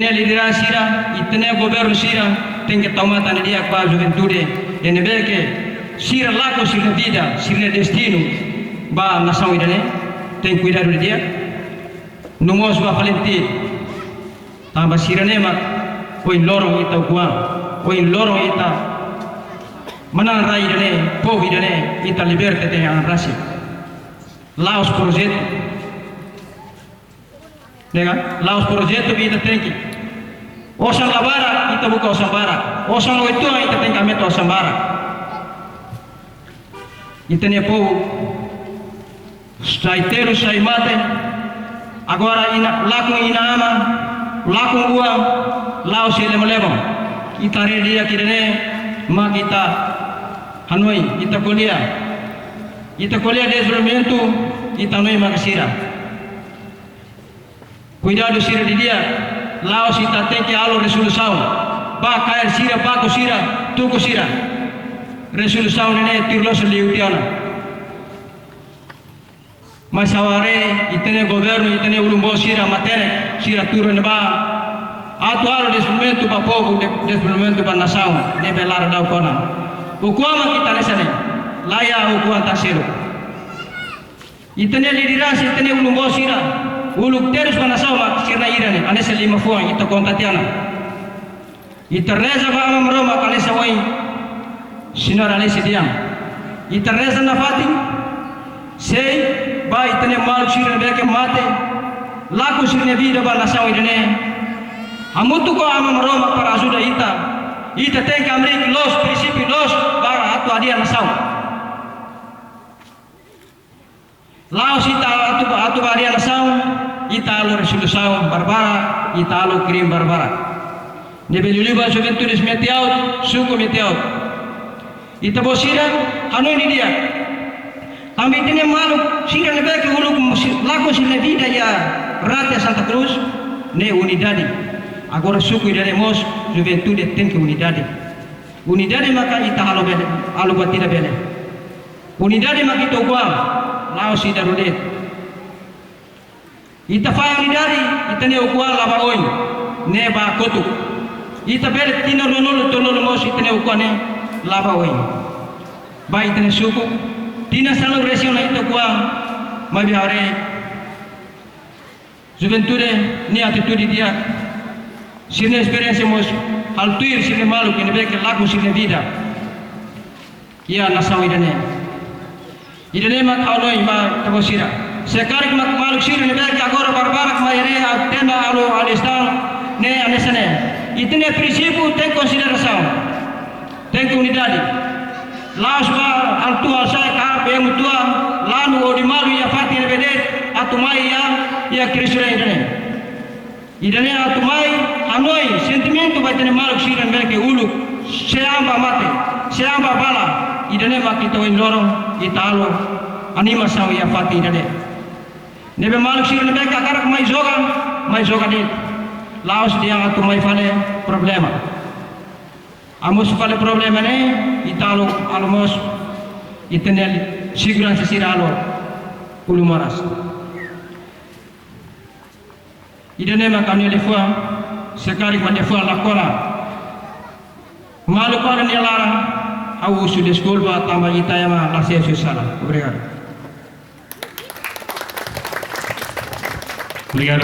Lideran sira, itene governo sira, tem que tomar tane dia com a juventude, e ne vê que sira lá com sira vida, sira destino, ba nação irane, tem que cuidar do dia, no moço ba valente, tamba sira ne mak, oi lorong ita kuan, oi lorong ita, mana rai irane, povo irane, ita liberte tem a raça, lá os projetos, nega, lá os projetos vida tem que Osang labara kita buka osang bara. Osang itu kita tengah meto osang bara. Kita ni pau straiteiro sai mate. Agora ina laku ina ama, laku uang, lau sile melebong. Kita redia kita ne, ma kita Hanoi kita kuliah. Kita kuliah desenvolvimento kita Hanoi makasira. Cuidado sira di dia. Laos ita tem que alo resolução ba cair sira ba ko sira tu ko sira resolução ne tirlo se liutiana masaware itene governo itene ulumbo sira matere sira turo ne ba atuaro desenvolvimento ba povo desenvolvimento ba nação ne belar da kona o kuama kita nesane laya o kuanta siro itene liderança itene ulumbo sira uluk terus mana sama sirna irane ane se lima fuang ita kontatiana ita reza ba ama roma kane se wai sinora ane se diam ita reza na fati sei ba itane mal sirna beke mate laku sirna vida ba nasaw irane hamutu ko ama roma para ajuda ita tem que abrir los princípios los ba atu adia nasaw Laos ita atu baria nasaw ita alo resolução barbara ita alo crime barbara nebe luliba juventudes meteaut suku meteaut ita bosira hanu ni dia kami tene malu sira nebe ke uluk laku sira vida ya rate Santa Cruz ne unidade agora suku ida mos juventude tem que unidade maka ita alo batida bele unidade maka ito guam Laos ida rudet ita fa unidade ita ne ukuan laba oi ne ba kotuk ita bel tino nonolo tonolo mos ita ne ukuan ne laba oi ba ita ne suku tina salo resio na ita kuan mabi hare juventude ni atitude dia sine experiência mos altuir sine malu que ne be que lago sine vida ia nasaw idane mak aloi ma tabosira sekarang mak maluk sir ne bek agora barbarak maire tenda alo alistan ne anesane itne princípio tem consideração tem unidade laos ba altu asai ka be mutua lanu odi malu ya fati ne bedet atumai ya krisura idane atumai hanoi sentimento ba tene maluk sir ne bek uluk seamba mate seamba bala idane mak ito in lorong italo anima saw ya fati idane nebe maluk sir nebe kakarak mai zoga dit laos dia atu mai fale problema amos fale problema ne italo almos itenel segurança siralo ulumaras idane makane lefua sekali mane fua lakola maluk ala ni larang au sudah sekolah ba tambah ita ya ma lasia susala obrigado Obrigado,